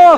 दिल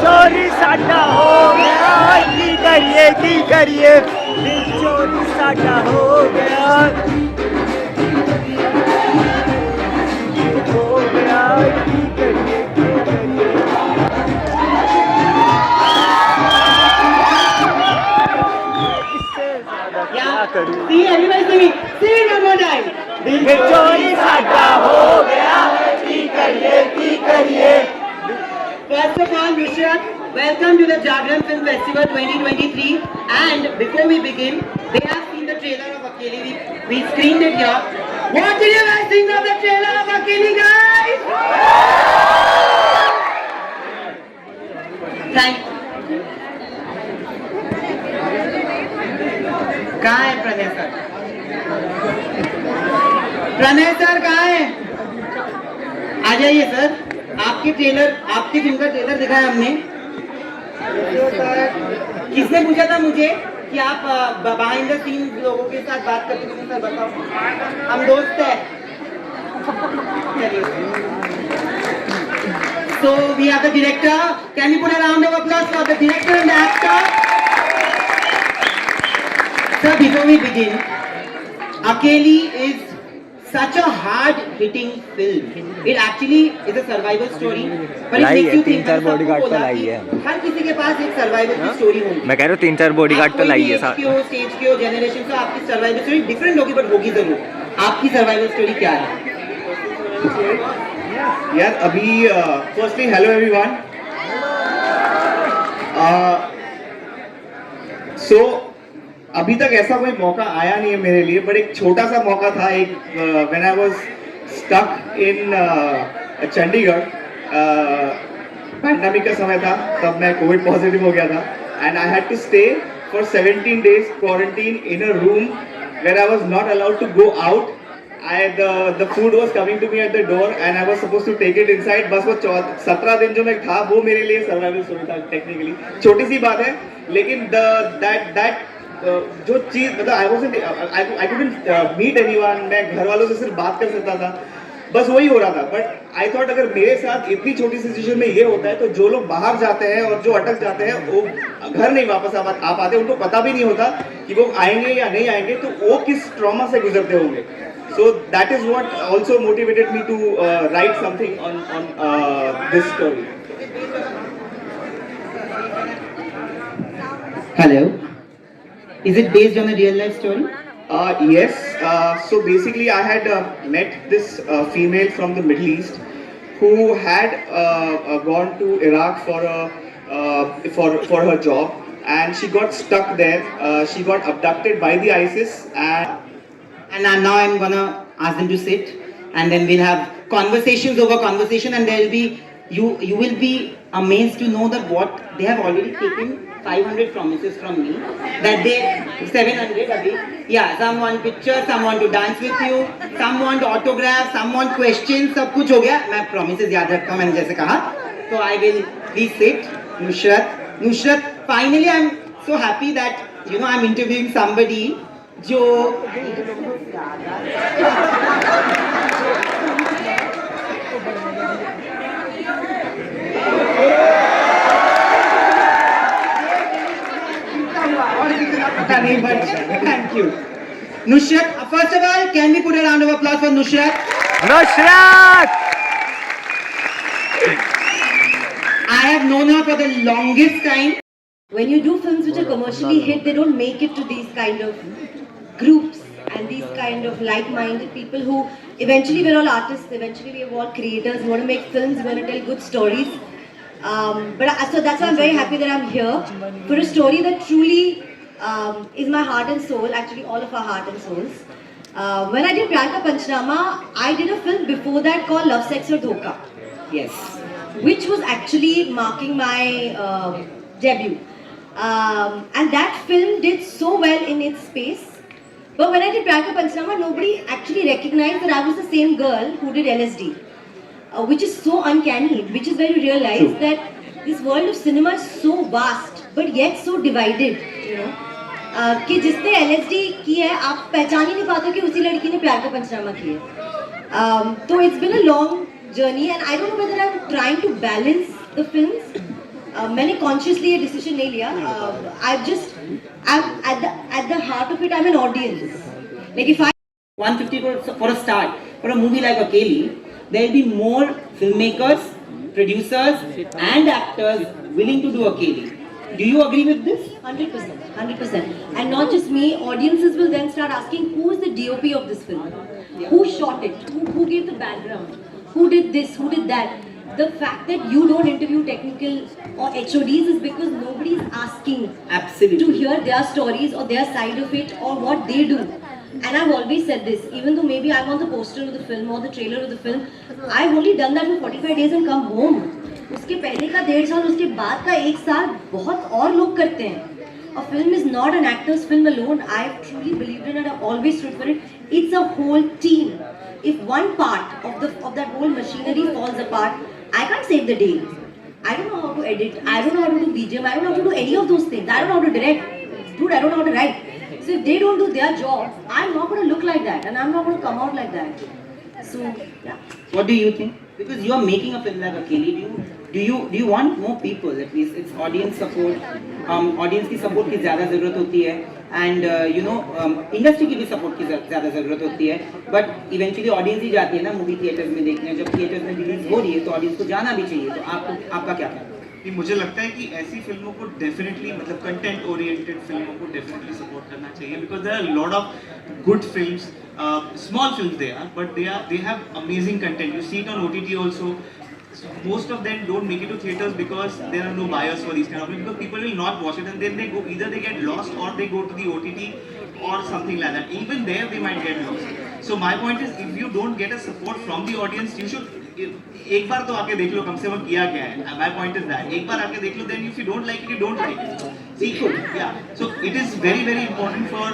चोरी साडा हो गया, की करिए दिल चोरी साडा हो गया, की करिए क्या करूं। दिल चोरी साडा हो गया, की करिए। First of all, Nusrat, welcome to the Jagran Film Festival 2023. And before we begin, they have seen the trailer of Akeli. We screened it here. What did you guys think of the trailer of Akeli, guys? Thank you. कहाँ है Pranay sir? Pranay sir कहाँ है? आ जाइए sir. आपकी film का trailer दिखा है हमने। किसने पूछा था मुझे कि आप बिहाइंड द सीन लोगों के साथ बात करते हैं? सर बताओ, हम दोस्त हैं। So we have the director. Can you put a round of applause for the director and the actor? Sir, before we begin, Akeli is such a hard-hitting film. It actually is a survival story, but it makes you think that bodyguard तो लाई है। हर किसी के पास एक survival की story होगी। मैं कह रहा हूँ 3-4 बॉडीगार्ड तो लाई है साथ। स्टेज की हो, जनरेशन से आपकी सर्वाइवल स्टोरी डिफरेंट होगी, बट होगी जरूर। आपकी सर्वाइवल स्टोरी क्या है? यार अभी फर्स्टली हेलो एवरीवन। सो अभी तक ऐसा कोई मौका आया नहीं है मेरे लिए, बट एक छोटा सा मौका था। एक when I was stuck in Chandigarh, pandemic का समय था, तब मैं कोविड पॉजिटिव हो गया था and I had to stay for 17 days quarantine in a room where I was not allowed to go out. The food was coming to me at the door and I was supposed to take it inside. बस वो 17 दिन जो मैं था वो मेरे लिए survival story था। टेक्निकली छोटी सी बात है, लेकिन that जो चीज मतलब I couldn't meet anyone, मैं घर वालों से सिर्फ बात कर सकता था, बस वही हो रहा था। बट आई थॉट अगर मेरे साथ इतनी छोटी सी सिचुएशन में ये होता है तो जो लोग बाहर जाते हैं और जो अटक जाते हैं वो घर नहीं वापस आ पाते, उनको पता भी नहीं होता कि वो आएंगे या नहीं आएंगे, तो वो किस ट्रॉमा से गुजरते होंगे। So that is what also motivated me to write something on this story. Hello. Is it based on a real life story? Yes. So basically, I had met this female from the Middle East who had gone to Iraq for her job, and she got stuck there. She got abducted by the ISIS, And now I'm gonna ask them to sit, and then we'll have conversations over conversation, and there will be you will be amazed to know that what they have already taken 500 promises from me, that they 700 abhi. Yeah, some want picture, some want to dance with you, some want autograph, some want questions, सब कुछ हो गया। मैं promises याद रखता हूँ, मैंने जैसे कहा। So I will please sit. Nusrat, finally I'm so happy that I'm interviewing somebody जो Thank you. Nusrat, first of all, can we put a round of applause for Nusrat? Nusrat! I have known her for the longest time. When you do films which are commercially hit, they don't make it to these kind of groups and these kind of like-minded people who eventually we're all artists, eventually we're all creators, we want to make films, we want to tell good stories. So that's why I'm very happy that I'm here for a story that truly is my heart and soul. Actually, all of our heart and souls. When I did Pyar Ka Panchnama, I did a film before that called Love, Sex or Dhoka, Yes. which was actually marking my debut. And that film did so well in its space. But when I did Pyar Ka Panchnama, nobody actually recognized that I was the same girl who did LSD. Which is so uncanny, which is where you realize True. that this world of cinema is so vast, but yet so divided, you know. कि जिसने LSD की है, आप पहचान ही नहीं पाते कि उसी लड़की ने प्यार का पंचनामा किया है. तो it's been a long journey and I don't know whether I'm trying to balance the films. मैंने consciously ये decision नहीं लिया. I'm at the heart of it, I'm an audience. Like if I 150 for a start. For a movie like Akeli, there will be more filmmakers, producers, and actors willing to do Akeli. Do you agree with this? 100%. And not just me, audiences will then start asking who is the DOP of this film? Who shot it? Who gave the background? Who did this? Who did that? The fact that you don't interview technical or HODs is because nobody is asking Absolutely. to hear their stories or their side of it or what they do. And I've always said this, even though maybe I'm on the poster of the film or the trailer of the film, I've only done that for 45 days and come home. उसके पहले का 1.5 साल, उसके बाद का 1 साल बहुत और लोग करते हैं. A film is not an actor's film alone. I've truly believed in it. I've always stood for it. It's a whole team. If one part of that whole machinery falls apart, I can't save the day. I don't know how to edit. I don't know how to do BGM. I don't know how to do any of those things. I don't know how to direct. Dude, I don't know how to write. So if they don't do their job, I'm not going to look like that and I'm not going to come out like that. So, yeah. What do you think? Because you are making a film like Akeli, do you want more people? At least it's audience support. Audience की support की ज़्यादा ज़रूरत होती है, and industry की भी support की ज़्यादा ज़रूरत होती है. But eventually audience ही जाती है ना movie theaters में देखने. जब theaters में release हो रही है तो audience को जाना भी चाहिए. तो आपका क्या कहना है? कि मुझे लगता है कि ऐसी फिल्मों को डेफिनेटली मतलब कंटेंट ओरिएंटेड फिल्मों को डेफिनेटली सपोर्ट करना चाहिए because there are lot of good films small films they are but they have amazing content you see it on OTT also. Most of them don't make it to theaters because there are no buyers for these kind of films because people will not watch it and then they go either they get lost or they go to the OTT or something like that. Even there they might get lost. So my point is if you don't get a support from the audience you should एक बार तो आके देख लो कम से कम किया क्या है. My point is that एक बार आके देख लो then if you don't like it you don't like it. See, yeah. So it is very very important for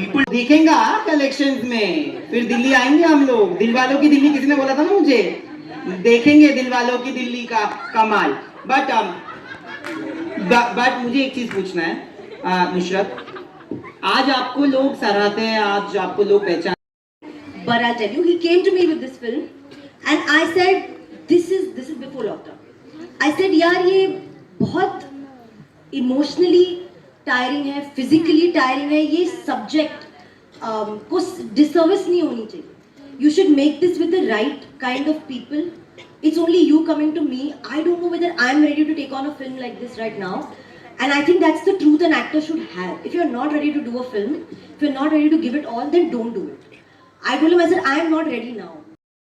people. देखेंगा कलेक्शंस में फिर दिल्ली आएंगे हम लोग. दिलवालों की दिल्ली किसी ने बोला था ना मुझे. देखेंगे दिलवालों की दिल्ली का कमाल. बट मुझे एक चीज पूछना है नुसरत. आज आपको लोग सराहते हैं, आज आपको लोग पहचान. But I'll tell you, he came to me with this film, and I said, this is before lockdown. I said, यार ये बहुत emotionally tiring है, physically tiring है. ये subject को disservice नहीं होनी चाहिए. You should make this with the right kind of people. It's only you coming to me. I don't know whether I'm ready to take on a film like this right now. And I think that's the truth an actor should have. If you're not ready to do a film, if you're not ready to give it all, then don't do it. I told him, I said, I am not ready now.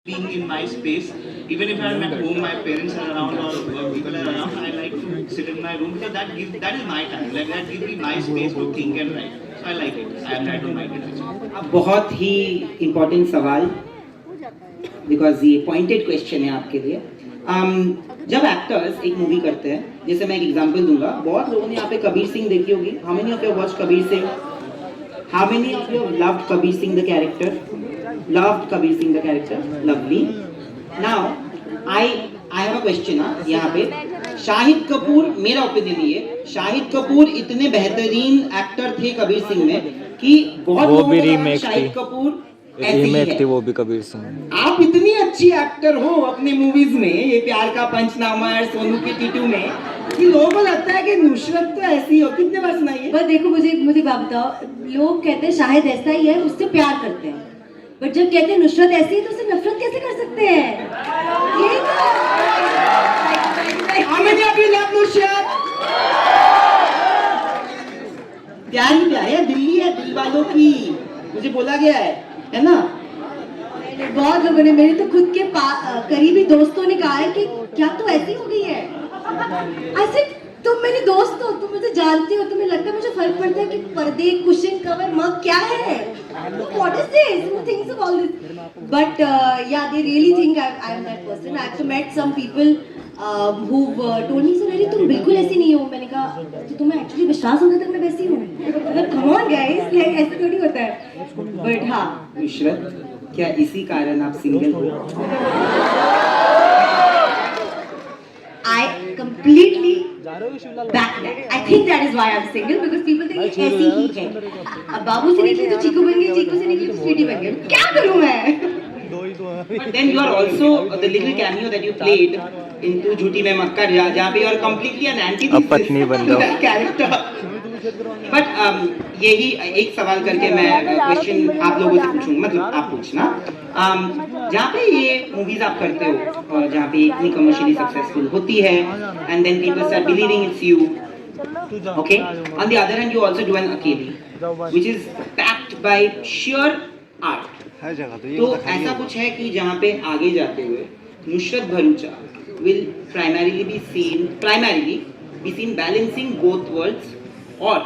Being in my space, even if I'm at home, my parents are around or people are around, I like to sit in my room because that is my time. Like that gives me my space to think and write. So I like it. I don't mind it. अब बहुत ही important सवाल because ये pointed question है आपके लिए. जब actors एक movie करते हैं, जैसे मैं एक एग्जांपल दूंगा. बहुत लोगों ने यहाँ पे कबीर सिंह देखी होगी. How many of you watch Kabir Singh? How many of you loved Kabir Singh the character? Loved Kabir Singh the character. Lovely. Now I have a question यहाँ पे. शाहिद कपूर, मेरा ओपिनियन ये, शाहिद कपूर इतने बेहतरीन एक्टर थे कबीर सिंह में कि बहुत लोगों को लगा शाहिद कपूर रीमेक थी वो भी कबीर सिंह. आप इतनी अच्छी एक्टर हो अपनी मूवीज में, ये प्यार का पंचनामा और सोनू की टीटू में, कि लोगों को लगता है कि नुसरत तो ऐसी हो. कितने बार सुनाइए. बस देखो, मुझे बात बताओ. लोग कहते हैं शायद ऐसा ही है, उससे प्यार करते हैं. बट जब कहते हैं नुसरत ऐसी है तो उससे नफरत कैसे कर सकते हैं? प्यार ही प्यार है. दिल्ली है दिल वालों की, मुझे बोला गया है ना. बहुत लोगों ने, मेरे तो खुद के करीबी दोस्तों ने कहा है कि क्या तू ऐसी हो गई है. I said, तुम मेरी दोस्त हो, तुम मुझे जानती हो, तुम्हें लगता है मुझे फर्क पड़ता है कि पर्दे, कुशन कवर, मग क्या है? What is this? Who thinks of all this? But yeah, they really think I am that person. I have met some people who've told me, sir, अरे तुम बिल्कुल ऐसी नहीं हो. मैंने कहा, तो तुम्हें actually विश्वास होता था कि मैं वैसी हूँ? मतलब come on guys, like ऐसे थोड़ी होता है. But हाँ. नुसरत, क्या इसी कारण आप सिंगल हो? I completely back that. I think that is why I'm single because people think ये ऐसी ही है. अब बाबू से निकली तो चीकू बन गई, चीकू से निकली तो स्वीटी बन गई. क्या करूँ मैं? But then you are also the little cameo that you played into झूठी मैं मक्कर जहाँ पे you are completely an अब पत्नी बन antithesis to जाओ। that character. But यही एक सवाल करके मैं क्वेश्चन आप लोगों से पूछूंगा, मतलब आप पूछना, जहाँ पे ये मूवीज आप करते हो और जहाँ पे इतनी कमर्शियली सक्सेसफुल होती है and then people start believing it's you, okay, on the other hand you also do an अकेली which is backed by sheer art. तो ऐसा कुछ है कि जहाँ पे आगे जाते हुए Nusrat Bharucha will primarily be seen balancing both worlds, और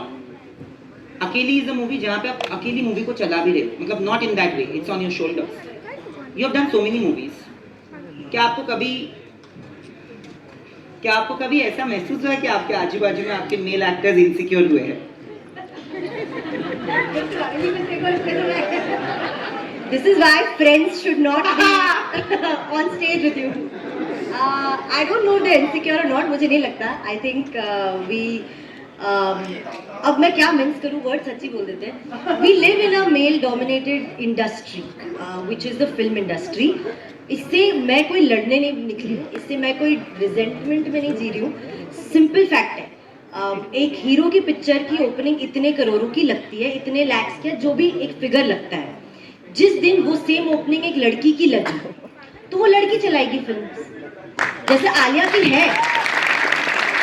अकेली इज अ मूवी जहाँ पे आप अकेली मूवी को चला भी रहे हो, मतलब not in that way, it's on your shoulders. You have done so many movies. क्या आपको कभी ऐसा महसूस हुआ है कि आपके आजू बाजू में आपके मेल एक्टर्स इनसिक्योर हुए हैं? This is why friends should not be on stage with you. I don't know they're insecure or not. मुझे नहीं लगता. I think अब मैं क्या मिन्स करूँ, वर्ड सच्ची बोल देते हैं. We live in a male-dominated industry, which is the film industry. इससे मैं कोई लड़ने नहीं निकली हूँ, इससे मैं कोई रिजेंटमेंट में नहीं जी रही हूँ. सिंपल फैक्ट है, एक हीरो की पिक्चर की ओपनिंग इतने करोड़ों की लगती है, इतने लैक्स की, जो भी एक फिगर लगता है. जिस दिन वो सेम ओपनिंग एक लड़की की लगी तो वो लड़की चलाएगी फिल्म. जैसे आलिया की है,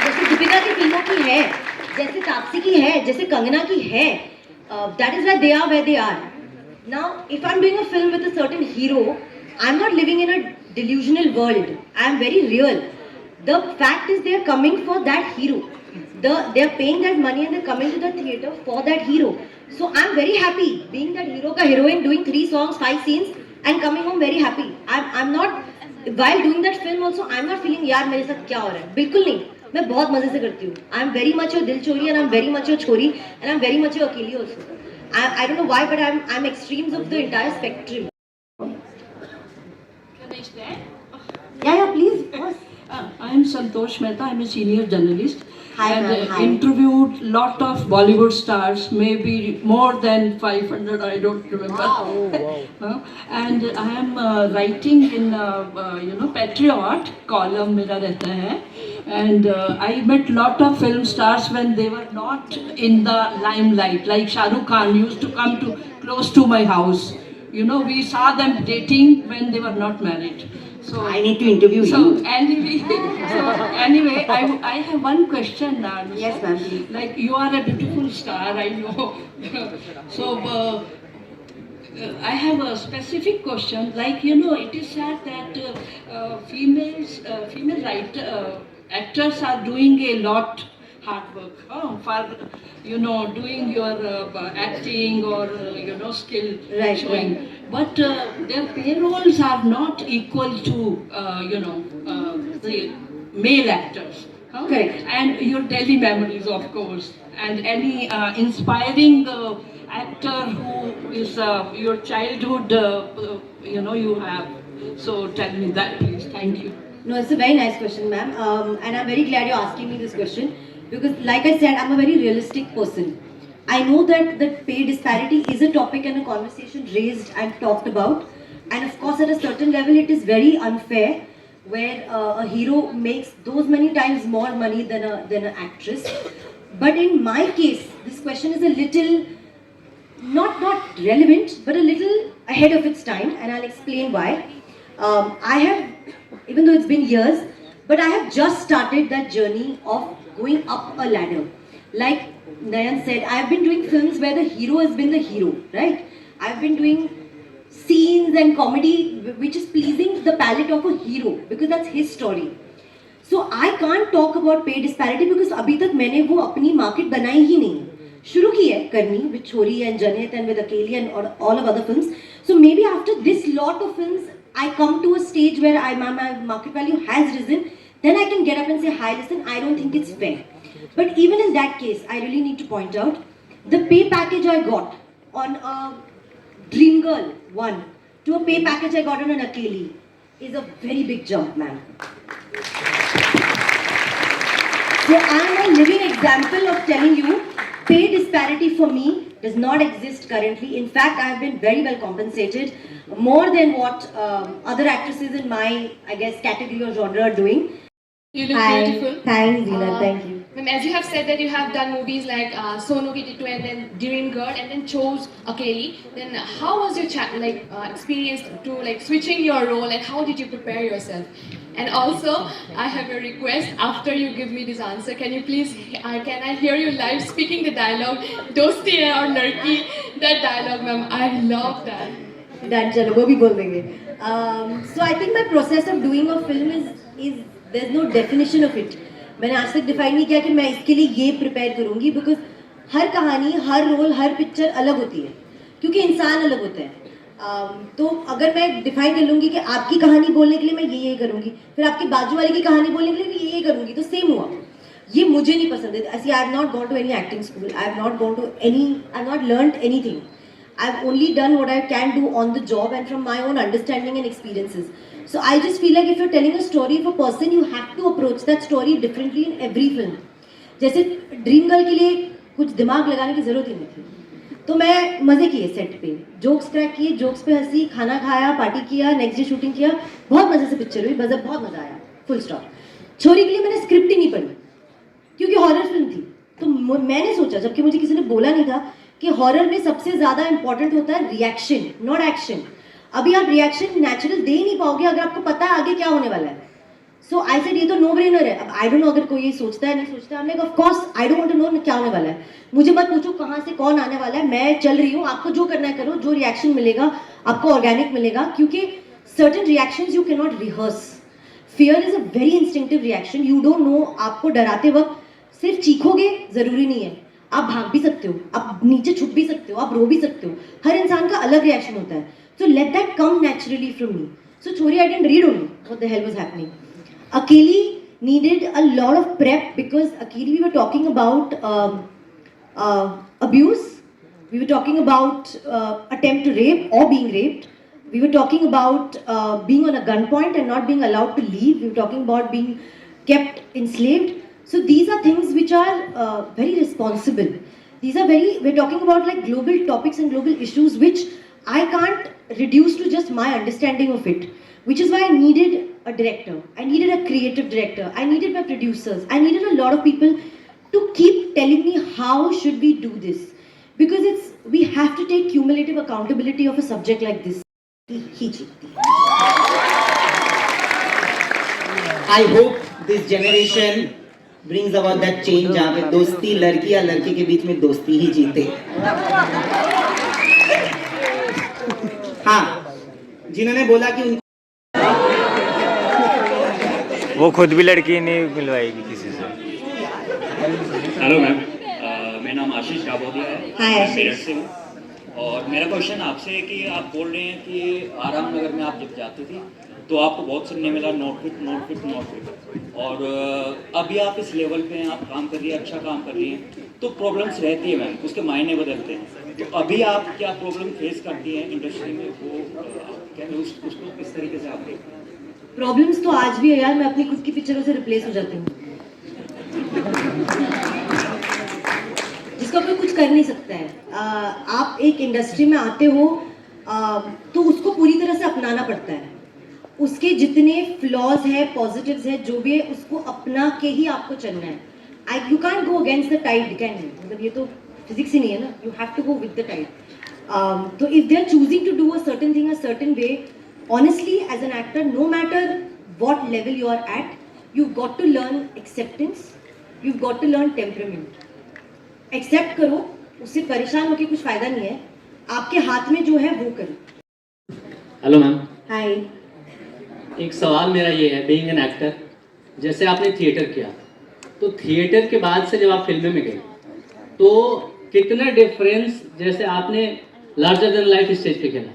जैसे दीपिका की फिल्मों की है, जैसे तापसी की है, जैसे कंगना की है. That is why they are where they are. Now if I am doing a film with a certain hero, I am not living in a delusional world. I am very real. The fact is they are coming for that hero. They are paying that money and they are coming to the theater for that hero. So I am very happy being that hero ka heroine, doing 3 songs, 5 scenes and coming home very happy. I'm not, while doing that film also I'm not feeling यार मेरे साथ क्या हो रहा है. बिल्कुल नहीं, मैं बहुत मजे से करती हूँ. I am very much a दिल चोरी and I am very much a छोरी and I am very much a अकेली also. I don't know why, but I'm extremes of the entire spectrum. Yeah, please. Of course. I am Santosh Mehta. I am a senior journalist. Hi, and ma'am. Hi. interviewed lot of Bollywood stars, maybe more than 500. I don't remember. Wow. And I am writing in Patriot column मेरा रहता है. And I met lot of film stars when they were not in the limelight. Like Shah Rukh Khan used to come to close to my house. You know, we saw them dating when they were not married. So I need to interview so you. Anyway, I have one question now. Yes, ma'am, please. Like you are a beautiful star, I know. So I have a specific question. Like it is said that female actors are doing a lot hard work for doing your acting or skill Right, showing. right. But their payrolls are not equal to the male actors. Correct. And your daily memories, of course, and any inspiring actor who is your childhood, you have. So tell me that, please. Thank you. No, it's a very nice question, ma'am. And I'm very glad you're asking me this question because, like I said, I'm a very realistic person. I know that the pay disparity is a topic and a conversation raised and talked about. And of course, at a certain level, it is very unfair where a hero makes those many times more money than an actress. But in my case, this question is a little, not relevant, but a little ahead of its time. And I'll explain why. I have, even though it's been years, but I have just started that journey of going up a ladder. Like Nayan said, I've been doing films where the hero has been the hero, right? I've been doing scenes and comedy which is pleasing the palate of a hero because that's his story. So I can't talk about पे disparity because अभी तक मैंने वो अपनी market बनाई ही नहीं है. शुरू की है करनी विद छोरी एंड जनहित एंड विद अकेली and all of other films. So may be after this lot of films I come to a stage where my market value has risen, then I can get up and say, hi, listen, I don't think it's fair. But even in that case, I really need to point out, the pay package I got on a Dream Girl 1 to a pay package I got on an Akeli is a very big jump, man. So I am a living example of telling you, pay disparity for me does not exist currently. In fact, I have been very well compensated, more than what other actresses in my, I guess, category or genre are doing. You look Hi. beautiful. Thanks, Zina. Thank you. Ma'am, as you have said that you have done movies like Sonu Ki Tittu and then Dream Girl and then chose Akeli, then how was your experience to like switching your role and how did you prepare yourself? And also, I have a request. After you give me this answer, can you please, can I hear you live speaking the dialogue, "Dosti hai aur ladki"? That dialogue, ma'am, I love that. Done, chalo, वो भी बोल देंगे. So I think my process of doing a film is there's no definition of it. मैंने आज तक define नहीं किया कि मैं इसके लिए ये प्रिपेयर करूँगी, बिकॉज हर कहानी, हर रोल, हर पिक्चर अलग होती है, क्योंकि इंसान अलग होते हैं. तो अगर मैं डिफाइन कर लूँगी कि आपकी कहानी बोलने के लिए मैं ये करूँगी, फिर आपके बाजू वाले की कहानी बोलने के लिए मैं ये करूँगी, तो सेम हुआ. ये मुझे नहीं पसंद है. ऐसे I have not gone to any acting school, I have not gone to any, I have not learned anything. I've only done what I can do on the job and from my own understanding and experiences. So I just feel like if you're telling a story of a person, you have to approach that story differently in every film. जैसे dream girl के लिए कुछ दिमाग लगाने की जरूरत ही नहीं थी, तो मैं मजे किए सेट पे, जोक्स क्रैक किए, जोक्स पे हंसी, खाना खाया, पार्टी किया, नेक्स्ट डे शूटिंग किया, बहुत मजे से पिक्चर हुई, बहुत मजा आया, फुल स्टॉप. छोरी के लिए मैंने स्क्रिप्ट ही नहीं पढ़ी क्योंकि हॉरर फिल्म थी, तो मैंने सोचा, जबकि मुझे किसी ने बोला नहीं था, कि हॉरर में सबसे ज्यादा इंपॉर्टेंट होता है रिएक्शन, नॉट एक्शन. अभी आप रिएक्शन नेचुरल दे ही नहीं पाओगे अगर आपको पता है आगे क्या होने वाला है. सो आई सेड ये तो नो ब्रेनर है. अब आई डोंट नो अगर कोई ये सोचता है नहीं सोचता है, of course I don't want to know क्या होने वाला है. मुझे मत पूछो कहाँ से कौन आने वाला है, मैं चल रही हूँ, आपको जो करना है करो, जो रिएक्शन मिलेगा आपको ऑर्गेनिक मिलेगा, क्योंकि certain reactions you can not rehearse. Fear is a very instinctive reaction, you don't know. आपको डराते वक्त सिर्फ चीखोगे जरूरी नहीं है, आप भाग भी सकते हो, आप नीचे छुप भी सकते हो, आप रो भी सकते हो. हर इंसान का अलग रिएक्शन होता है. So let that come naturally from me. So छोरी I didn't read only what the hell was happening. अकेली needed a lot of prep because Akeli we were talking about abuse, we were talking about attempt to rape or being raped, we were talking about being on a gunpoint and not being allowed to leave, we were talking about being kept enslaved. So these are things which are very responsible. We're talking about like global topics and global issues which I can't reduce to just my understanding of it. Which is why I needed a director, I needed a creative director, I needed my producers, I needed a lot of people to keep telling me how should we do this. Because we have to take cumulative accountability of a subject like this. I hope this generation brings about that change जहाँ पे दोस्ती लड़की या लड़के के बीच में दोस्ती ही जीते. हाँ, जिन्होंने बोला कि वो खुद भी लड़की नहीं मिलवाएगी किसी से. हेलो मैम, मेरा नाम आशीष डाबोदिया है. मैं मेरठ से हूँ और मेरा क्वेश्चन आपसे है कि आप बोल रहे हैं कि आराम नगर में आप जब जाती थी तो आपको बहुत सुनने मिला नॉट फिट और अभी आप इस लेवल पे हैं, आप काम कर रही हैं, अच्छा काम कर रही हैं, तो प्रॉब्लम्स रहती है मैम, उसके मायने बदलते हैं. तो अभी आप क्या प्रॉब्लम फेस करती हैं इंडस्ट्री में, वो क्या उसको किस तरीके से आप देखते हैं? प्रॉब्लम्स तो आज भी है यार, मैं अपनी खुद की पिक्चरों से रिप्लेस हो जाती हूँ, जिसका कोई कुछ कर नहीं सकता है. आप एक इंडस्ट्री में आते हो तो उसको पूरी तरह से अपनाना पड़ता है. उसके जितने फ्लॉज है, पॉजिटिव्स है, जो भी है, उसको अपना के ही आपको चलना है. You can go against the tide, can you? मतलब ये तो फिजिक्स ही नहीं है ना, you have to go with the tide. तो if they are choosing to do a certain thing a certain way, honestly as an actor, no matter what level you are at, you've got to learn acceptance, you've got to learn temperament. Accept करो, उससे परेशान होकर कुछ फायदा नहीं है, आपके हाथ में जो है वो करो. Hello ma'am. हाय. एक सवाल मेरा ये है, बीइंग एन एक्टर जैसे आपने थिएटर किया, तो थिएटर के बाद से जब आप फिल्में में गए तो कितना डिफरेंस, जैसे आपने लार्जर देन लाइफ स्टेज पे खेला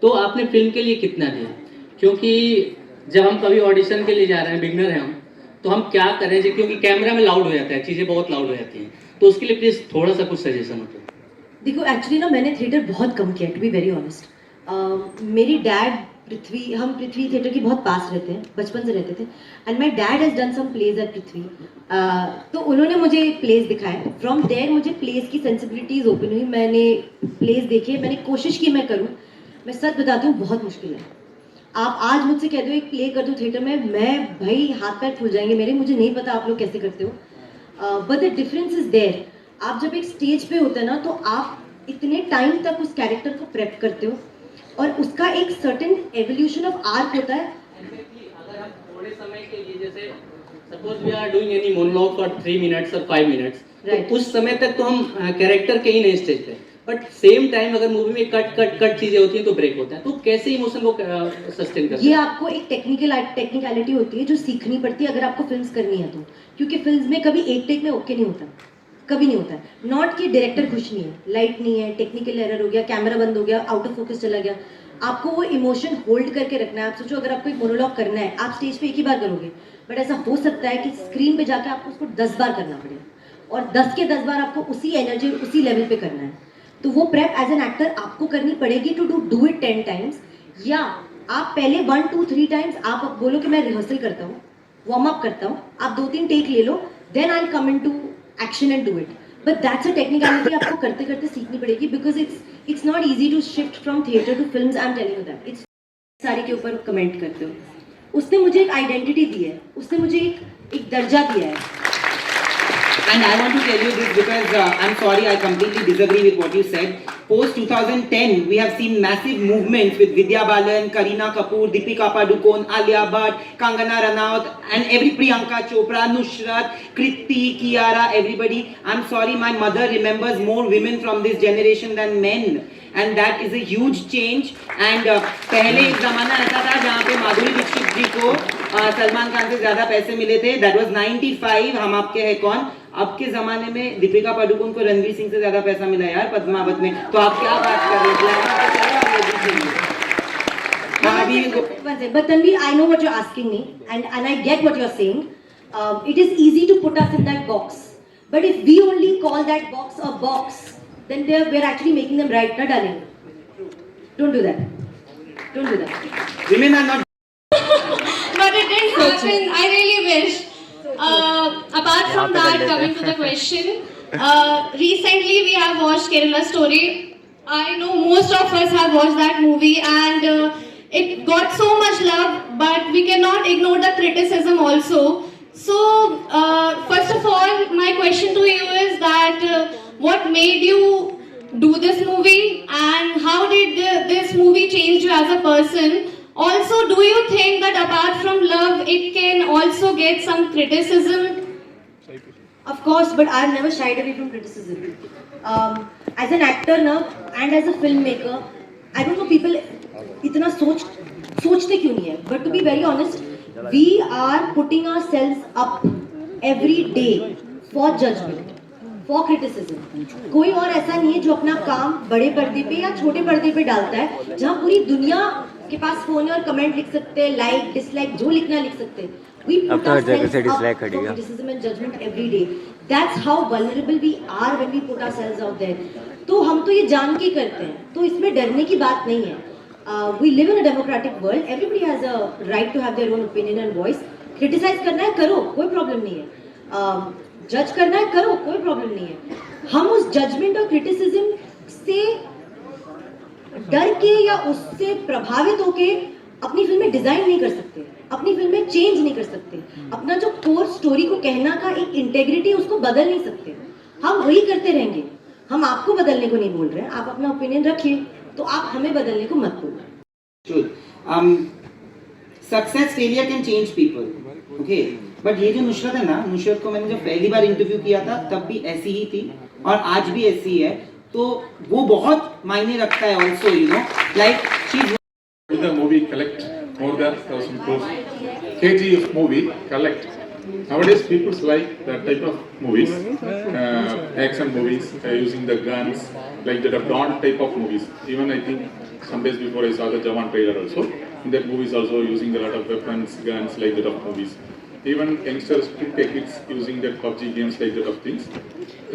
तो आपने फिल्म के लिए कितना दिया? क्योंकि जब हम कभी ऑडिशन के लिए जा रहे हैं, बिगनर हैं हम, तो हम क्या करें जी, क्योंकि कैमरा में लाउड हो जाता है, चीज़ें बहुत लाउड हो जाती हैं, तो उसके लिए प्लीज़ थोड़ा सा कुछ सजेशन हो तो। देखो एक्चुअली ना मैंने थिएटर बहुत कम किया, टू बी वेरी ऑनेस्ट। मेरी डैड हम पृथ्वी थिएटर के बहुत पास रहते हैं, बचपन से रहते थे, and my dad has done some plays at Prithvi. तो उन्होंने मुझे प्लेज दिखाए, फ्रॉम देयर मुझे प्लेज की सेंसिबिलिटीज़ ओपन हुई, मैंने प्लेज देखे, मैंने कोशिश की मैं करूँ। मैं सच बताती हूँ बहुत मुश्किल है। आप आज मुझसे कह दो एक प्ले कर दो थिएटर में, मैं भाई हाथ पैर फूल जाएंगे मेरे, मुझे नहीं पता आप लोग कैसे करते हो। But the difference is there. आप जब एक स्टेज पे होते हैं ना, तो आप इतने टाइम तक उस कैरेक्टर को प्रेप करते हो और उसका एक सर्टेन एवोल्यूशन ऑफ आर्क होता है। अगर हम थोड़े समय के लिए, जैसे suppose we are doing any monologue for 3 minutes और 5 मिनट्स, Right. तो उस समय तक तो हम कैरेक्टर के ही नहीं स्टेज पे, बट सेम टाइम अगर मूवी में कट चीजें होती हैं तो ब्रेक होता है, तो कैसे इमोशन को सस्टेन करते हैं? ये आपको एक टेक्निकलिटी होती है जो सीखनी पड़ती है अगर आपको फिल्म्स करनी है तो, क्योंकि फिल्म्स में कभी एक टेक में ओके नहीं होता, कभी नहीं होता है। नॉट कि डायरेक्टर खुश नहीं है, लाइट नहीं है, टेक्निकल एरर हो गया, कैमरा बंद हो गया, आउट ऑफ फोकस चला गया, आपको वो इमोशन होल्ड करके रखना है। आप सोचो अगर आपको एक मोनोलॉग करना है, आप स्टेज पे एक ही बार करोगे, बट ऐसा हो सकता है कि स्क्रीन पे जाके आपको उसको 10 बार करना पड़े और 10 के 10 बार आपको उसी एनर्जी उसी लेवल पे करना है। तो वो प्रेप एज एन एक्टर आपको करनी पड़ेगी टू डू इट 10 टाइम्स, या आप पहले 1 2 3 टाइम्स आप बोलो कि मैं रिहर्सल करता हूँ, वार्म अप करता हूँ, आप 2-3 टेक ले लो, then I come into action and do it. But that's a technicality आपको करते करते सीखनी पड़ेगी, because it's not easy to shift from theatre to films. I am telling you that. It's सारे के ऊपर कमेंट करते हो, उसने मुझे एक आइडेंटिटी दी है, उसने मुझे एक दर्जा दिया है। And I want to tell you this because I'm sorry, I completely disagree with what you said. Post 2010, we have seen massive movements with Vidya Balan, Kareena Kapoor, Deepika Padukone, Alia Bhatt, Kangana Ranaut, and every Priyanka Chopra, Nusrat, Kriti, Kiara, everybody. I'm sorry, my mother remembers more women from this generation than men. And that is a huge change. And पहले एक ज़माना ऐसा था जहाँ पे माधुरी दीक्षित जी को सलमान खान से ज़्यादा पैसे मिले थे. That was 95. हम आपके हैं कौन. अब के ज़माने में दीपिका पादुकोण को रणवीर सिंह से ज़्यादा पैसा मिला यार पद्मावत में. तो आप क्या बात कर रहे हैं? But Tanvi, I know what you're asking me, and I get what you're saying. It is easy to put us in that box. But if we only call that box a box, then we're actually making them right, na darling? Don't do that. Don't do that. Women are not. But it didn't happen. I really wish. Apart from that, coming to the question, recently we have watched Kerala Story. I know most of us have watched that movie, and it got so much love, but we cannot ignore the criticism also. So, first of all, my question to you is that what made you do this movie, and how did this movie change you as a person? Also, do you think that apart from love, it can also get some criticism? Of course, but I've never shied away from criticism. As an actor now, and as a filmmaker, I don't know people इतना सोचते क्यों नहीं है. But to be very honest, we are putting ourselves up every day for judgment, for criticism. कोई और ऐसा नहीं है जो अपना काम बड़े पर्दे पे या छोटे पर्दे पे डालता है, जहाँ पूरी दुनिया के पास फोन है और कमेंट लिख सकते हैं, लाइक डिसलाइक जो लिखना लिख सकते हैं. We put ourselves up for criticism and judgment every day. That's how vulnerable we are when we put ourselves out there. तो हम तो ये जान के करते हैं, तो इसमें डरने की बात नहीं है. We live in a democratic world. Everybody has a right to have their own opinion and voice. Criticize करना है करो, कोई प्रॉब्लम नहीं है. जज करना है करो, कोई प्रॉब्लम नहीं है. हम उस जजमेंट और क्रिटिसिज्म से डर के या उससे प्रभावित होके अपनी फिल्में डिजाइन नहीं कर सकते, अपनी फिल्में चेंज नहीं कर सकते. अपना जो कोर स्टोरी को कहना का एक इंटेग्रिटी उसको बदल नहीं सकते. हम वही करते रहेंगे. हम आपको बदलने को नहीं बोल रहे हैं. आप अपना ओपिनियन रखिए, तो आप हमें बदलने को मत बोलो. Success failure can change people, okay. But ये जो नुसरत है ना, नुसरत को मैंने जब पहली बार इंटरव्यू किया था तब भी ऐसी ही थी और आज भी ऐसी ही है. तो वो बहुत मायने रखता है also, you know, like she the movie collect more than 1,000 crores. KGF movie collect Nowadays, people like that type of movies, action movies, using the guns, like that of Dawn type of movies. Even I think some days before I saw the Jawan trailer also. In that movies also using a lot of weapons, guns, like that of movies. Even youngsters could take it using that PUBG games, like that of things.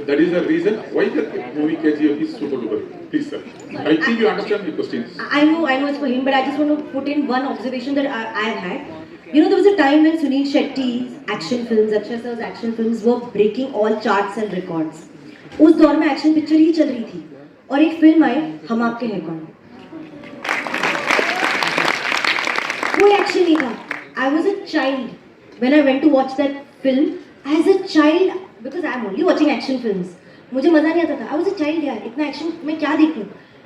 That is the reason why the movie KGF is super duper. Please, sir. I think you understand the questions. I know it's for him, but I just want to put in one observation that I've had. You know, there was a time when Sunil Shetty's action films, Akshay sir's action films were breaking all charts and records. उस दौर में action picture ही चल रही थी और एक film आई हम आपके हैं कौन. कोई एक्शन नहीं था. I was a child when I went to watch that film. As a child, because I am only watching action films. मुझे मजा नहीं आता था. I was a child यार. इतना एक्शन मैं क्या देखूं?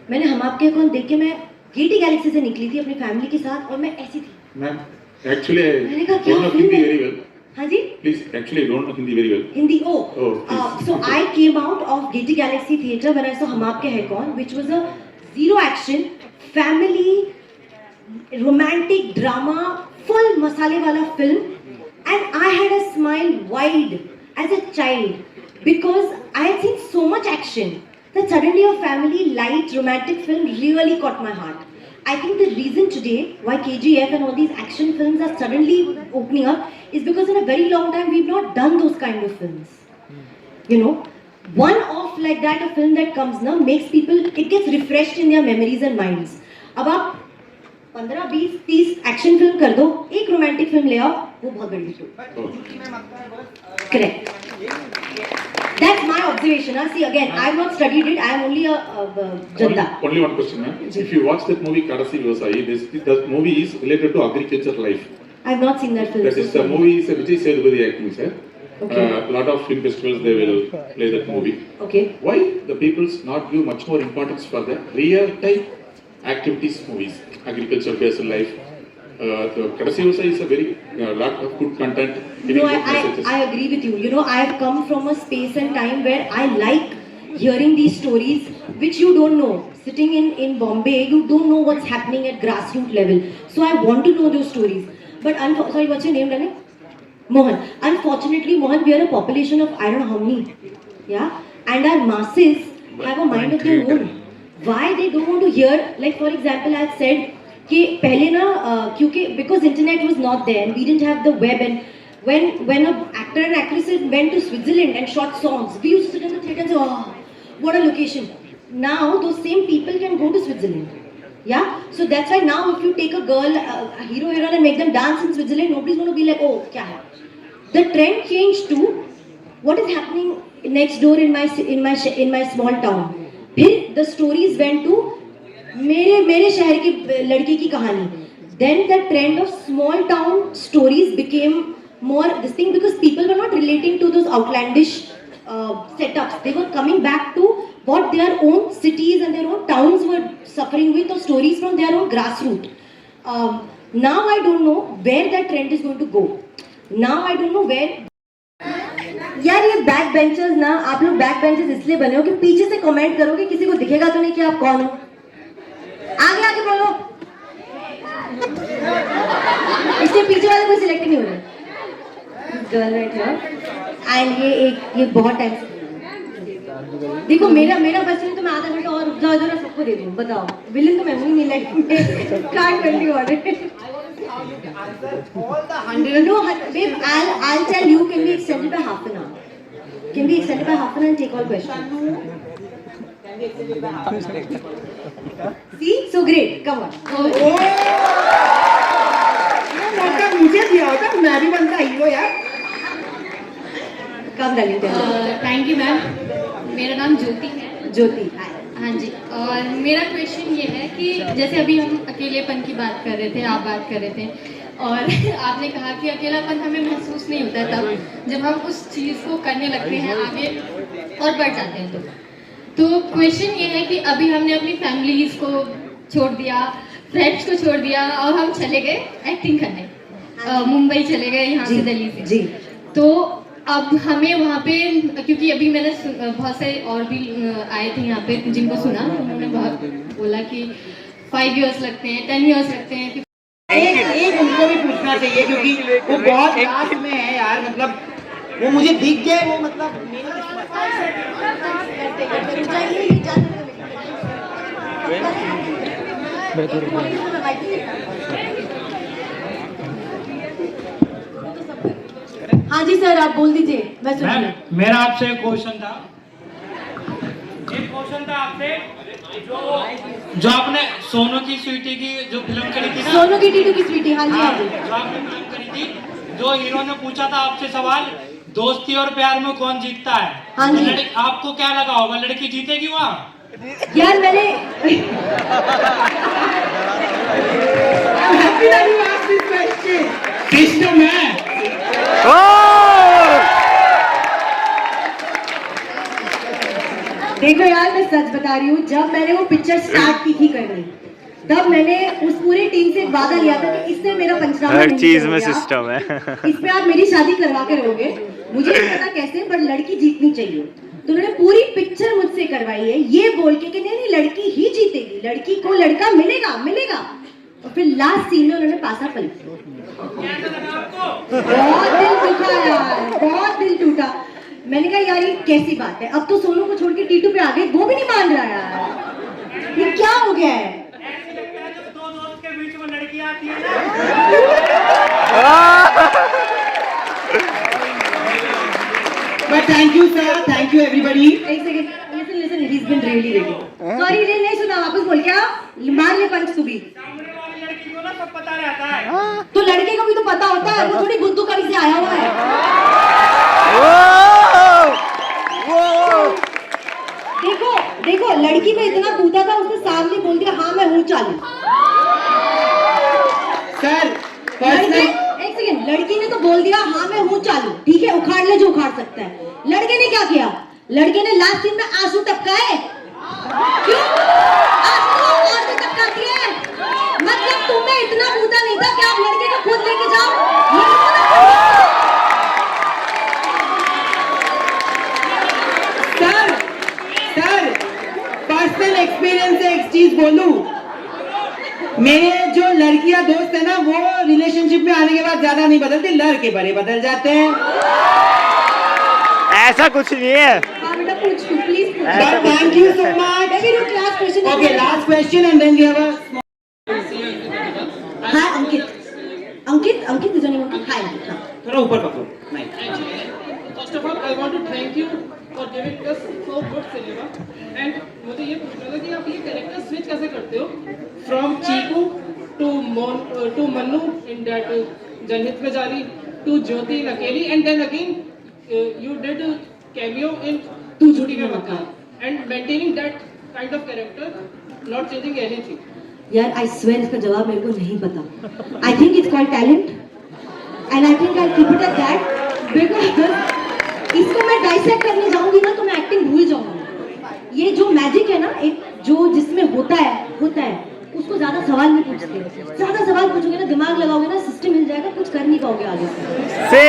मैंने हम आपके कौन देख के मैं गेटी गैलेक्सी से निकली थी अपनी फैमिली के साथ और मैं ऐसी थी. Ma'am, actually I मैंने कहा क्या don't know फिल्म Hindi है? very well. हाँ जी. Please, actually I don't know Hindi very well. Hindi. please. So I came out of Getty Galaxy Theatre when I saw हम आपके हैं कौन, which was a zero action, family, romantic drama, full मसाले वाला film, and I had a smile wide as a child because I had seen so much action that suddenly a family light romantic film really caught my heart. I think the reason today why KGF and all these action films are suddenly opening up is because in a very long time we've not done those kind of films. You know, one off like that, a film that comes now makes people, it gets refreshed in their memories and minds. अब आप 15, 20, 30 action film कर दो, एक romantic film ले आओ, वो बहुत बड़ी हिट हो. Correct. That's my observation. See, again, I have not studied it. I am only a janta. Only one question, ma'am. If you watch that movie Kadasi Vyavasai, the movie is related to agriculture life. I have not seen that film. That is the movie is Vijay Sethupathi acting, sir. Okay. Lot of film festivals they will play that movie. Okay. Why the people's not give much more importance for the real time activities movies, agriculture based life? The Kadasi Vyavasai is a very lot of good content. No, I agree with you. You know, I have come from a space and time where I like hearing these stories which you don't know. Sitting in Bombay, you don't know what's happening at grassroots level. So I want to know those stories. But sorry, what's your name, darling? Mohan. Unfortunately, Mohan, we are a population of I don't know how many. Yeah? And our masses have a mind of their own. Why they don't want to hear, like for example, I had said, कि पहले ना क्योंकि because internet was not there and we didn't have the web and when an actor and actress went to Switzerland and shot songs, we used to sit in the theatre and say, oh, what a location. Now those same people can go to Switzerland. Yeah, so that's why now if you take a girl, a hero and make them dance in Switzerland, nobody's going to be like, oh, kya hai? The trend changed to what is happening next door in my small town. फिर the stories went to मेरे शहर की लड़की की कहानी. Then the trend of small town stories became more this thing because people were not relating to those outlandish setups. They were coming back to what their own cities and their own towns were suffering with, or stories from their own grassroots. Now I don't know where that trend is going to go. Now I don't know where. यार ये back benchers ना, आप लोग back benchers इसलिए बने हो कि पीछे से कमेंट करोगे, किसी को दिखेगा तो नहीं कि आप कौन हो. आगे आगे बोलो. इसलिए पीछे वाले कोई सिलेक्ट नहीं हो रहे. गर्ल राइट हियर एंड ये बहुत टाइम से देखो मेरा बचपन तो मैं आधा घंटा और रुक जाओ सबको दे दूँ. बताओ विलन तो मैं हूँ नहीं, like can't twenty order. All the 100. No, babe, I'll tell you, can be extended by half an hour. Can be extended by half an hour and take all questions. Can be extended by half an hour. See? So great. Come on. मौका मुझे दिया होता, मैं भी बनता hero यार. Come darling, tell me. Thank you ma'am. मेरा नाम ज्योति है. ज्योति. हाँ जी. और मेरा क्वेश्चन ये है कि जैसे अभी हम अकेलेपन की बात कर रहे थे, आप बात कर रहे थे, और आपने कहा कि अकेलापन हमें महसूस नहीं होता तब जब हम उस चीज़ को करने लगते हैं आगे और बढ़ जाते हैं. तो क्वेश्चन ये है कि अभी हमने अपनी फैमिलीज़ को छोड़ दिया, फ्रेंड्स को छोड़ दिया और हम चले गए एक्टिंग करने. मुंबई चले गए यहाँ से दिल्ली से. जी. तो अब हमें वहाँ पे, क्योंकि अभी मैंने बहुत से और भी आए थे यहाँ पे जिनको सुना, उन्होंने बहुत बोला कि 5 years लगते हैं, 10 years लगते हैं. एक उनको भी पूछना चाहिए क्योंकि वो बहुत लास्ट में है यार, मतलब वो मुझे दिख गए, वो मतलब मेरा हाँ जी सर, आप बोल दीजिए, मैं सुन रही हूँ। मेरा आपसे एक क्वेश्चन था, आपसे जो आपने सोनू की स्वीटी की जो फिल्म करी थी ना, सोनू की टीटू की स्वीटी, हाँ जी हाँ जी, जो आपने फिल्म करी थी, जो हीरो ने पूछा था आपसे सवाल, दोस्ती और प्यार में कौन जीतता है? हाँ जी। आपको क्या लगा होगा, लड़की जीतेगी वहाँ? यार मैंने सिस्टम है। देखो यार, मैं सच बता रही हूँ, जब मैंने वो पिक्चर स्टार्ट की थी करनी, तब मैंने उस पूरी टीम से एक वादा लिया था कि इससे मेरा पंचनामा हर नहीं चीज में करोगे सिस्टम है। आप। इस पे आप मेरी शादी करवा के रहोगे, मुझे नहीं पता कैसे, पर लड़की जीतनी चाहिए। तो उन्होंने पूरी पिक्चर मुझसे करवाई है ये बोल के कि नहीं नहीं, लड़की ही जीतेगी, लड़की को लड़का मिलेगा मिलेगा। और फिर लास्ट सीन में उन्होंने पासा पलट, बहुत दिल दुखा यार, बहुत दिल टूटा। मैंने कहा यार ये कैसी बात है, अब तो सोनू को छोड़ के टीटू पे आ गए, वो भी नहीं मान रहा यार, ये क्या हो गया है? दो दोस्त के बीच में लड़की आती है But thank you sir, thank you everybody. एक second, listen listen, he's been really waiting. Sorry रे, नहीं सुना, वापस बोल, क्या मार ले पंच तू भी। सामने वाली लड़की को ना सब पता रहता है। तो लड़के को भी तो पता होता है, वो थोड़ी बुद्धू कहीं से आया हुआ है। देखो देखो, लड़की में इतना कूदा था, उसने सामने बोल दिया हाँ मैं हूँ चालू। सर एक सेकंड, लड़की ने तो बोल दिया हाँ मैं हूँ चालू, ठीक है, उखाड़ ले जो उखाड़ सकता है। लड़के ने क्या किया? लड़के ने लास्ट सीन में आंसू टपकाए। क्यों आंसू टपकाती है? मतलब तुम्हें इतना कूदा नहीं था कि आप लड़के को खुद लेके जाओ? सर पर्सनल एक्सपीरियंस से एक चीज बोलूं, मेरे जो लड़कियां दोस्त है ना, वो रिलेशनशिप में आने के बाद ज्यादा नहीं बदलते, लड़के बड़े बदल जाते हैं। ऐसा कुछ नहीं है। हाँ बेटा पूछ तू, प्लीज पूछ। Thank you so much. Last question. Okay, last question and then we have a हाँ अंकित इज ओनली हाय अंकित। हाँ थोड़ा ऊपर पकड़ो। नहीं, first of all I want to thank you for giving us so good cinema. And मुझे ये पूछना था कि आप ये कैरेक्टर स्विच कैसे करते हो from Chiku to Mannu in that Janhit Mein Jaari to Jyoti in Akelli, and then again you did a cameo in Tu Jhoti Mein Makaan, and maintaining that kind of character, not changing anything. यार आई स्वेयर इसका जवाब मेरे को नहीं पता। I think it's called talent and I think I keep it at that, because इसको मैं dissect करने जाऊंगी ना तो मैं एक्टिंग भूल जाऊंगी। ये जो मैजिक है ना, एक जो जिसमें होता है उसको ज्यादा सवाल नहीं पूछते। ज्यादा सवाल पूछोगे ना, दिमाग लगाओगे ना, सिस्टम हिल जाएगा, कुछ कर नहीं पाओगे आगे से।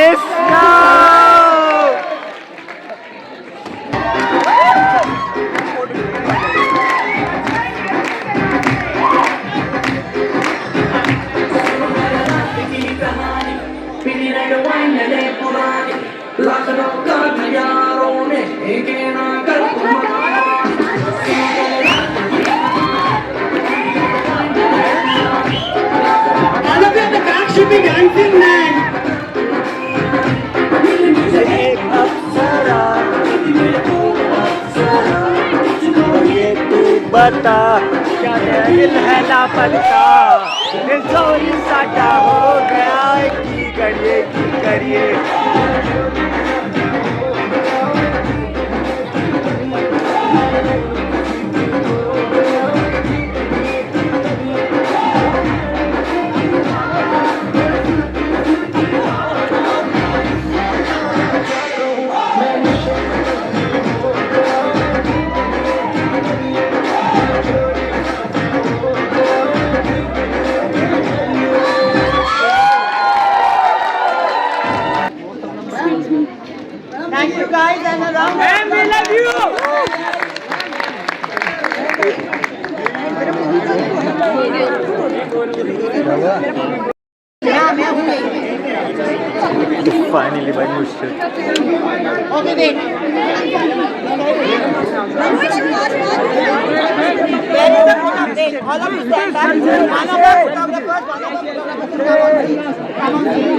should be dancing man. ये तू बता क्या दिल है लापता, दिल चोरी साटा हो गया, की करिए All of you stand back. One of our photographers, come on, come on.